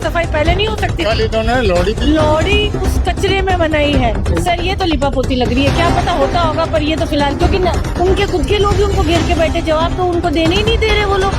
सफाई पहले नहीं हो सकती? कल इन्होंने लोहड़ी उस कचरे में बनाई है सर। ये तो लिपापोती लग रही है, क्या पता होता होगा, पर ये तो फिलहाल क्योंकि उनके खुद के लोग ही उनको घेर के बैठे, जवाब तो उनको देने ही नहीं दे रहे वो लोग।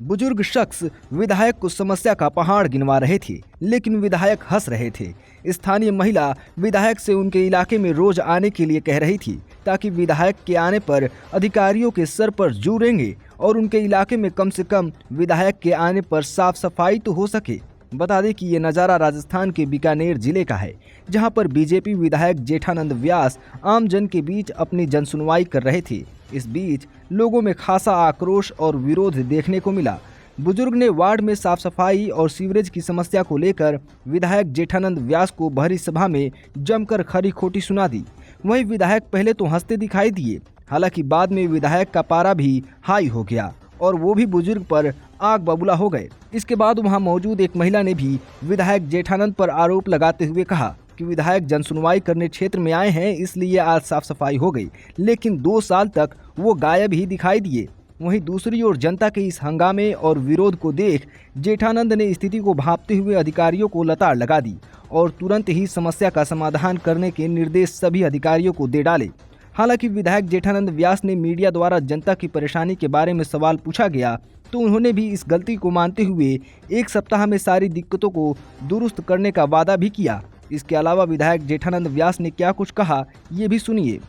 बुजुर्ग शख्स विधायक को समस्या का पहाड़ गिनवा रहे थे, लेकिन विधायक हंस रहे थे। स्थानीय महिला विधायक से उनके इलाके में रोज आने के लिए कह रही थी, ताकि विधायक के आने पर अधिकारियों के सर पर जू रहेंगे और उनके इलाके में कम से कम विधायक के आने पर साफ सफाई तो हो सके। बता दें कि ये नज़ारा राजस्थान के बीकानेर जिले का है, जहां पर बीजेपी विधायक जेठानंद व्यास आम जन के बीच अपनी जनसुनवाई कर रहे थे। इस बीच लोगों में खासा आक्रोश और विरोध देखने को मिला। बुजुर्ग ने वार्ड में साफ सफाई और सीवरेज की समस्या को लेकर विधायक जेठानंद व्यास को भरी सभा में जमकर खरी खोटी सुना दी। वहीं विधायक पहले तो हंसते दिखाई दिए, हालांकि बाद में विधायक का पारा भी हाई हो गया और वो भी बुजुर्ग पर आग बबूला हो गए। इसके बाद वहां मौजूद एक महिला ने भी विधायक जेठानंद पर आरोप लगाते हुए कहा कि विधायक जनसुनवाई करने क्षेत्र में आए हैं, इसलिए आज साफ सफाई हो गई, लेकिन 2 साल तक वो गायब ही दिखाई दिए। वहीं दूसरी ओर जनता के इस हंगामे और विरोध को देख जेठानंद ने स्थिति को भांपते हुए अधिकारियों को लताड़ लगा दी और तुरंत ही समस्या का समाधान करने के निर्देश सभी अधिकारियों को दे डाले। हालांकि विधायक जेठानंद व्यास ने मीडिया द्वारा जनता की परेशानी के बारे में सवाल पूछा गया तो उन्होंने भी इस गलती को मानते हुए 1 सप्ताह में सारी दिक्कतों को दुरुस्त करने का वादा भी किया। इसके अलावा विधायक जेठानंद व्यास ने क्या कुछ कहा, ये भी सुनिए।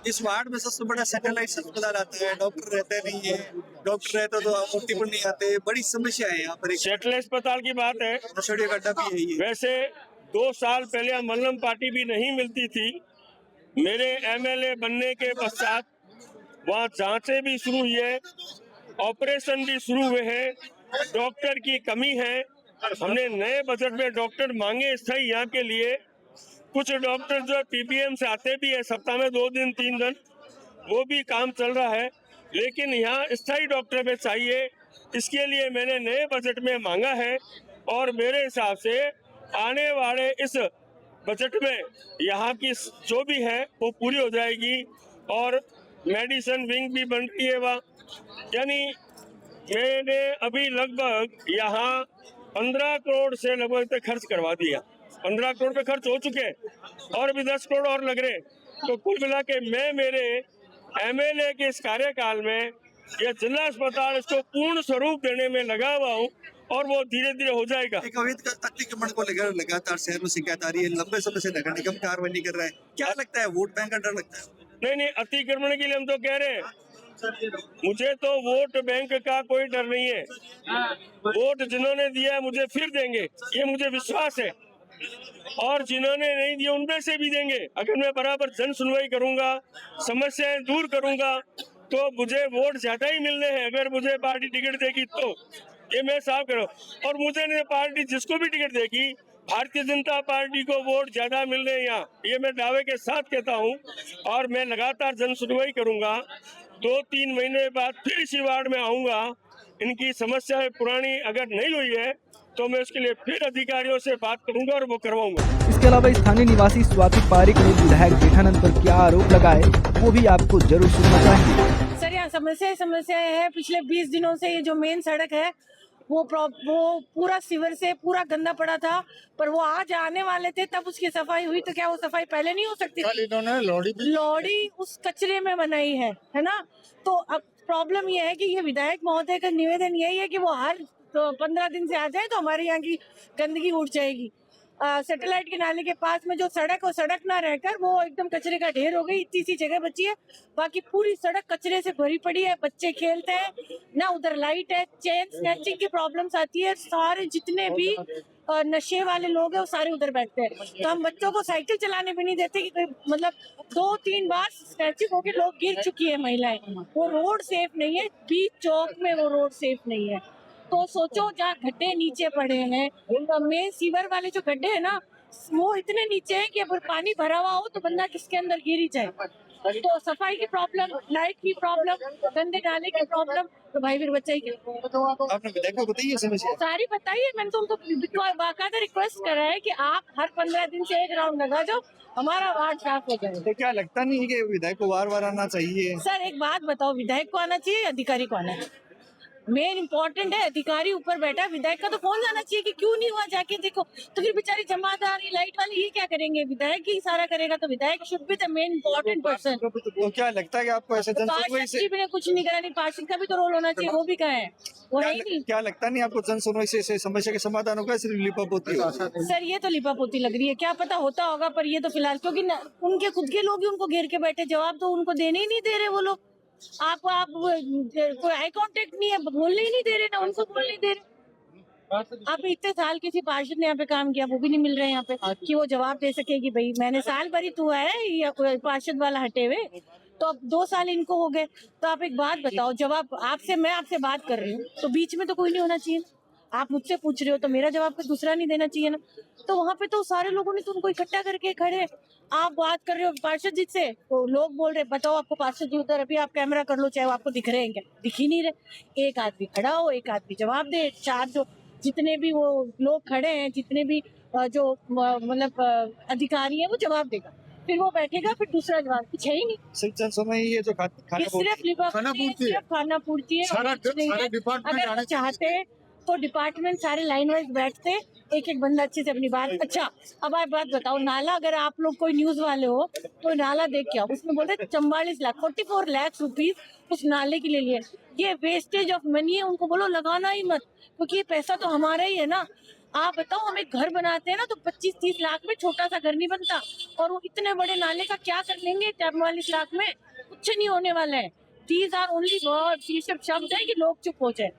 इस वार्ड में सबसे बड़ा सैटेलाइट अस्पताल आता है, डॉक्टर रहते नहीं है, डॉक्टर रहते तो मूर्ति पर नहीं आते, बड़ी समस्या है यहाँ पर। सैटेलाइट अस्पताल की बात है, नशेड़ी का अड्डा भी है ये। वैसे 2 साल पहले मल्लम पार्टी भी नहीं मिलती थी। मेरे एमएलए बनने के पश्चात वहाँ जांचें भी शुरू हुई है, ऑपरेशन भी शुरू हुए हैं, डॉक्टर की कमी है। हमने नए बजट में डॉक्टर मांगे स्थायी यहाँ के लिए। कुछ डॉक्टर जो पीपीएम से आते भी है, सप्ताह में 2 दिन 3 दिन, वो भी काम चल रहा है, लेकिन यहाँ स्थायी डॉक्टर में चाहिए। इसके लिए मैंने नए बजट में मांगा है और मेरे हिसाब से आने वाले इस बजट में यहाँ की जो भी है वो पूरी हो जाएगी और मेडिसिन विंग भी बन रही है वहाँ। यानी मैंने अभी लगभग यहाँ 15 करोड़ से लगभग तक खर्च करवा दिया। 15 करोड़ पे खर्च हो चुके हैं और भी 10 करोड़ और लग रहे। तो कुल मिला के मैं मेरे एमएलए के इस कार्यकाल में यह जिला अस्पताल इसको पूर्ण स्वरूप देने में लगा हुआ हूँ और वो धीरे धीरे हो जाएगा। एक अवैध अतिक्रमण को लेकर लगातार शहर में शिकायत आ रही है, लंबे समय से नगर निगम कार्रवाई नहीं कर रहा है, क्या लगता है वोट बैंक का डर लगता है? नहीं, अतिक्रमण के लिए हम तो कह रहे हैं, मुझे तो वोट बैंक का कोई डर नहीं है। वोट जिन्होंने दिया मुझे फिर देंगे, ये मुझे विश्वास है, और जिन्होंने नहीं दिया उनमें से भी देंगे। अगर मैं बराबर जन सुनवाई करूंगा, समस्याएं दूर करूंगा, तो मुझे वोट ज्यादा ही मिलने हैं। अगर मुझे पार्टी टिकट देगी तो ये मैं साफ करूँ, और मुझे पार्टी जिसको भी टिकट देगी, भारतीय जनता पार्टी को वोट ज्यादा मिल रहे हैं यहाँ, ये मैं दावे के साथ कहता हूँ। और मैं लगातार जन सुनवाई करूंगा, 2-3 महीने बाद फिर इसी वार्ड में आऊंगा। इनकी समस्या पुरानी अगर नहीं हुई है तो मैं उसके लिए फिर अधिकारियों से बात करूंगा और वो करवाऊंगा। इसके अलावा स्थानीय निवासी स्वाति पारिक ने विधायक जेठानंद पर क्या आरोप लगाए, वो भी आपको जरूर सुनना चाहिए। सर यहाँ समस्याएं है। पिछले 20 दिनों से ये जो मेन सड़क है वो पूरा सीवर से पूरा गंदा पड़ा था, पर वो आज आने वाले थे तब उसकी सफाई हुई। तो क्या वो सफाई पहले नहीं हो सकती? कल इन्होंने लोहड़ी उस कचरे में बनाई है ना। तो अब प्रॉब्लम ये है कि ये विधायक महोदय का निवेदन यही है कि वो हर 15 दिन से आ जाए तो हमारे यहाँ की गंदगी उठ जाएगी। सैटेलाइट के नाले के पास में जो सड़क, वो सड़क ना रहकर वो एकदम कचरे का ढेर हो गई। इतनी सी जगह बची है, बाकी पूरी सड़क कचरे से भरी पड़ी है। बच्चे खेलते हैं ना, उधर लाइट है, चेन स्नैचिंग की प्रॉब्लम्स आती है। सारे जितने भी नशे वाले लोग हैं वो सारे उधर बैठते हैं। तो हम बच्चों को साइकिल चलाने भी नहीं देते कि मतलब 2-3 बार स्नैचिंग होके लोग गिर चुकी है महिलाएं। वो रोड सेफ नहीं है, बीच चौक में वो रोड सेफ नहीं है। तो सोचो जहाँ गड्ढे नीचे पड़े हैं, मेन सीवर वाले जो गड्ढे हैं ना, वो इतने नीचे हैं कि अगर पानी भरा हुआ हो तो बंदा किसके अंदर गिर ही जाए। तो सफाई की प्रॉब्लम, लाइट की प्रॉब्लम, गंदे नाले की प्रॉब्लम, तो भाई फिर बच्चा ही क्या। आपने विधायक को बताई ये समस्या? सारी बताइए, मैंने तो उनको बाकायदा रिक्वेस्ट करा है कि आप हर 15 दिन से एक राउंड लगा जाओ, हमारा वार्ड साफ हो जाए। तो क्या लगता नहीं है कि विधायक को बार आना चाहिए? सर एक बात बताओ, विधायक को आना चाहिए या अधिकारी को आना चाहिए? मेन इम्पोर्टेंट है, अधिकारी ऊपर बैठा है, विधायक का तो फोन जाना चाहिए कि क्यों नहीं हुआ, जाके देखो। तो फिर बेचारी जमादार लाइट वाली ये क्या करेंगे, विधायक ही सारा करेगा, तो विधायक should be the main important person. तो क्या लगता है कि आपको ऐसे जन सुनवाई पार्षद से जी भी ने कुछ नहीं करा, नहीं पार्षद का भी तो रोल होना चाहिए, वो भी कहा है, वो है ही नहीं। क्या लगता नहीं आपको जन सुनवाई से समस्या के समाधान होगा, सिर्फ लिपापोती होगा? सर ये तो लिपापोती लग रही है, क्या पता होता होगा, पर ये तो फिलहाल क्योंकि उनके खुद के लोग ही उनको घेर के बैठे, जवाब तो उनको देने ही नहीं दे रहे वो लोग। आप कोई आई कांटेक्ट नहीं है, बोलने ही नहीं दे रहे, ना उनको बोलने नहीं दे रहे। आप इतने साल किसी पार्षद ने यहाँ पे काम किया, वो भी नहीं मिल रहे यहाँ पे कि वो जवाब दे सके कि भाई मैंने साल भर ही तो है, या कोई पार्षद वाला हटे हुए, तो अब 2 साल इनको हो गए। तो आप एक बात बताओ, जवाब आपसे, मैं आपसे बात कर रही हूँ तो बीच में तो कोई नहीं होना चाहिए। आप मुझसे पूछ रहे हो तो मेरा जवाब कोई दूसरा नहीं देना चाहिए ना। तो वहाँ पे तो सारे लोगों ने तो उनको इकट्ठा करके खड़े, आप बात कर रहे हो पार्षद जी से, तो लोग बोल रहे बताओ आपको पार्षद जी उधर, अभी आप कैमरा कर लो, चाहे वो आपको दिख रहे हैं क्या, दिख ही नहीं रहे। एक आदमी खड़ा हो, एक आदमी जवाब दे, 4 जो जितने भी वो लोग खड़े हैं, जितने भी जो मतलब अधिकारी है, वो जवाब देगा, फिर वो बैठेगा, फिर दूसरा जवाब, कुछ है ही नहीं। सिर्फ जन सुनवाई ये जो खाना सिर्फ खाना पूर्ति है, और कुछ नहीं है। अगर वो चाहते तो डिपार्टमेंट सारे लाइन वाइज बैठते, एक एक बंदा अच्छे से अपनी बात। अच्छा अब आप बात बताओ, नाला, अगर आप लोग कोई न्यूज वाले हो तो नाला देख के आओ, उसमें बोलते 44 लाख 44 लाख रुपीज उस नाले के लिए लिए। ये वेस्टेज ऑफ मनी है, उनको बोलो लगाना ही मत, क्योंकि ये पैसा तो हमारा ही है ना। आप बताओ, हम एक घर बनाते हैं ना तो 25-30 लाख में छोटा सा घर नहीं बनता, और वो इतने बड़े नाले का क्या कर लेंगे 44 लाख में, कुछ नहीं होने वाला है। दीज आर ओनली वर्ड्स, ये सब शब्द है कि लोग चुप हो जाए।